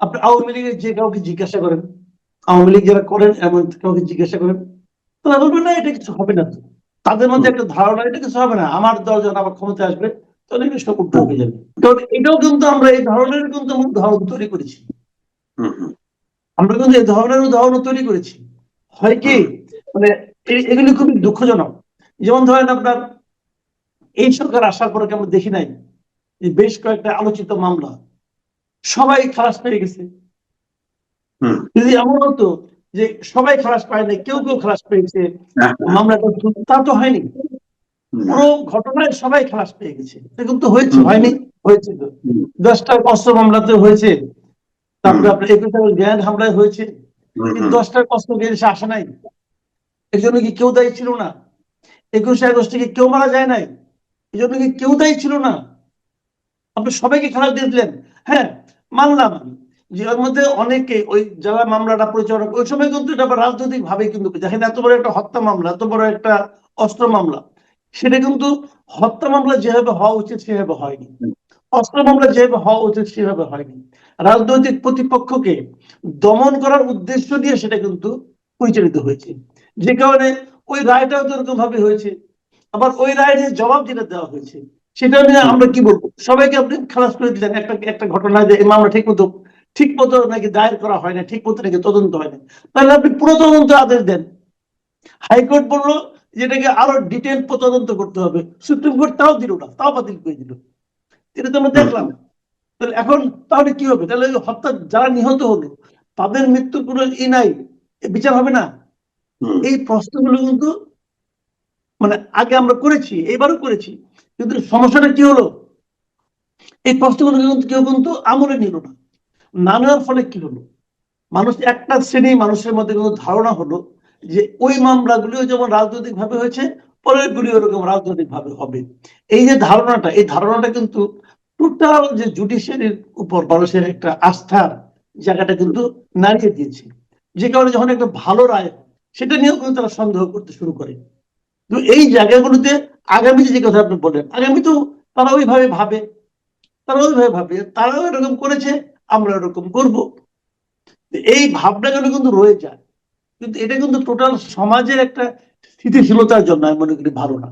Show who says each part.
Speaker 1: আপনি আওয়ামী লীগের যে কাউকে জিজ্ঞাসা করেন, আওয়ামী লীগ যারা করেন এমন কাউকে জিজ্ঞাসা করেন, তারা বলবেন না এটা কিছু হবে না। তাদের মধ্যে একটা ধারণা এটা কিছু হবে না, আমার দল যখন আবার ক্ষমতা আসবে তখন এটা সব উল্টো হয়ে যাবে। কারণ এটাও কিন্তু আমরা এই ধরনের কিন্তু উদাহরণ তৈরি করেছি, আমরা কিন্তু এই ধরনের উদাহরণ তৈরি করেছি। হয় কি মানে এগুলি খুবই দুঃখজনক। যেমন ধরেন আপনার এই সরকার আসার পরে আমরা দেখি নাই যে বেশ কয়েকটা আলোচিত মামলা সবাই খালাস পেয়ে গেছে। যদি এমন হতো যে সবাই খালাস পায় না, কেউ কেউ খালাস পেয়েছে, মামলাটা তা তো হয়নি। পুরো ঘটনায় সবাই খালাস পেয়ে গেছে, এরকম তো হয়েছে হয়নি? হয়েছে তো। 10টা অস্ত্র মামলাতে হয়েছে, তারপরে আপনার 21 গ্র্যান্ড হামলায় হয়েছে, কিন্তু 10টা অস্ত্র গিয়ে আসে নাই। এর জন্য কি কেউ দায়ী ছিল না? 21 আগস্টে কি কেউ মারা যায় নাই? এই জন্য কি কেউ দায়ী ছিল না? আপনি সবাইকে খালাস দিয়ে দিলেন। হ্যাঁ, মানলাম যে ওর মধ্যে অনেকে ওই যারা মামলাটা পরিচালনা ওই সময় কিন্তু এটা রাজনৈতিক ভাবে কিন্তু দেখেন, এত বড় একটা হত্যা মামলা, এত বড় একটা অস্ত্র মামলা, সেটা কিন্তু হত্যা মামলা যেভাবে হওয়া উচিত সেভাবে হয়নি, অস্ত্র মামলা যেভাবে হওয়া উচিত সেভাবে হয়নি। রাজনৈতিক প্রতিপক্ষকে দমন করার উদ্দেশ্য দিয়ে সেটা কিন্তু পরিচালিত হয়েছে, যে কারণে ওই রায়টাও তো এরকম ভাবে হয়েছে। আবার ওই রায়ের জবাব যেটা দেওয়া হয়েছে সেটা নিয়ে আমরা কি বলবো? সবাইকে আপনি খালাস করে দিলেন একটা একটা ঘটনা যে এই মামলা ঠিক মতো নাকি দায়ের করা হয় না, ঠিক মতো নাকি তদন্ত হয় না, তাহলে আপনি পুরো তদন্ত আদেশ দেন। হাইকোর্ট বললো যেটাকে আরো ডিটেল তদন্ত করতে হবে, সুপ্রিম কোর্ট তাও দিল না, তাও বাতিল করে দিল। এটা তো আমরা দেখলাম। তাহলে এখন তাহলে কি হবে? তাহলে হত্যা যারা নিহত হলো তাদের মৃত্যুর কোনো নাই, বিচার হবে না? এই প্রশ্নগুলো কিন্তু মানে আগে আমরা করেছি, এবারও করেছি, কিন্তু সমস্যাটা কি হলো? এই প্রশ্নগুলো কিন্তু কেউ কিন্তু আমলে নিল না। না নেওয়ার ফলে কি হলো? মানুষ একটা শ্রেণী মানুষের মধ্যে কিন্তু ধারণা হলো যে ওই মামলাগুলিও যেমন রাজনৈতিক ভাবে হয়েছে, পরের গুলি ওরকম রাজনৈতিক ভাবে হবে। এই যে ধারণাটা, এই ধারণাটা কিন্তু টোটাল যে জুডিশিয়ারির উপর মানুষের একটা আস্থার জায়গাটা কিন্তু নাড়িয়ে দিয়েছে, যে কারণে যখন একটা ভালো রায় সেটা নিয়েও কিন্তু তারা সন্দেহ করতে শুরু করে। তো এই জায়গাগুলোতে আগামীতে যে কথা আপনি বললেন, আগামী তো তারা ওইভাবে ভাবে, তারাও এরকম করেছে, আমরা এরকম করব, এই ভাবনাগুলো কিন্তু রয়ে যায়। কিন্তু এটা কিন্তু টোটাল সমাজের একটা স্থিতিশীলতার জন্য আমি মনে করি ভালো না।